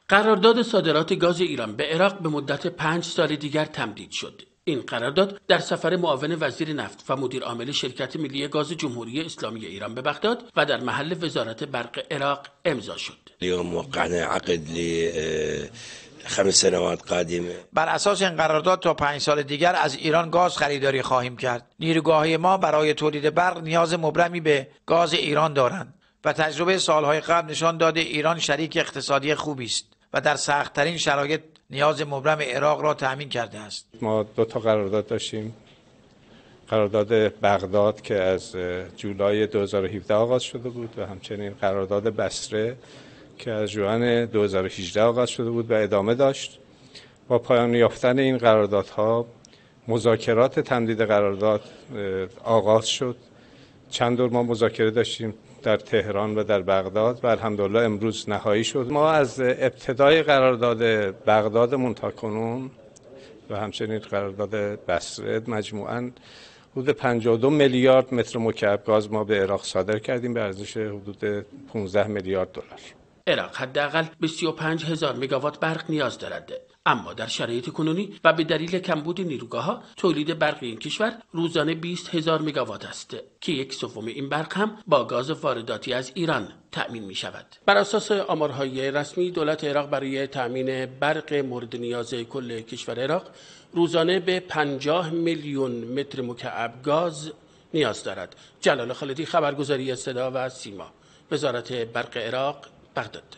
قرارداد صادرات گاز ایران به عراق به مدت 5 سال دیگر تمدید شد. این قرارداد در سفر معاون وزیر نفت و مدیر عامل شرکت ملی گاز جمهوری اسلامی ایران به بغداد و در محل وزارت برق عراق امضا شد. اليوم وقعنا عقد ل5 سنوات قادمه. بر اساس این قرارداد تا 5 سال دیگر از ایران گاز خریداری خواهیم کرد. نیروگاه‌های ما برای تولید برق نیاز مبرمی به گاز ایران دارند و تجربه سالهای قبل نشان داده ایران شریک اقتصادی خوبی است و در سخت‌ترین شرایط نیاز مبرم عراق را تأمین کرده است. ما 2 تا قرارداد داشتیم. قرارداد بغداد که از جولای 2017 آغاز شده بود و همچنین قرارداد بصره که از ژوئن 2018 آغاز شده بود و ادامه داشت. با پایان یافتن این قراردادها مذاکرات تمدید قرارداد آغاز شد. چند دور ما مذاکره داشتیم در تهران و در بغداد و الحمدلله امروز نهایی شد. ما از ابتدای قرارداد بغدادمون تا کنون و همچنین قرارداد بصره مجموعاً حدود 52 میلیارد متر مکعب گاز ما به عراق صادر کردیم به ارزش حدود 15 میلیارد دلار. عراق حداقل به 35,000 مگاوات برق نیاز دارد، اما در شرایط کنونی و به دلیل کمبود نیروگاه‌ها تولید برق این کشور روزانه 20,000 مگاوات است که 1/3 این برق هم با گاز وارداتی از ایران تأمین می شود. بر اساس آمارهای رسمی دولت عراق برای تأمین برق مورد نیاز کل کشور عراق روزانه به 50 میلیون متر مکعب گاز نیاز دارد. جلال خالدی، خبرگزاری صدا و سیما، وزارت برق عراق، بغداد.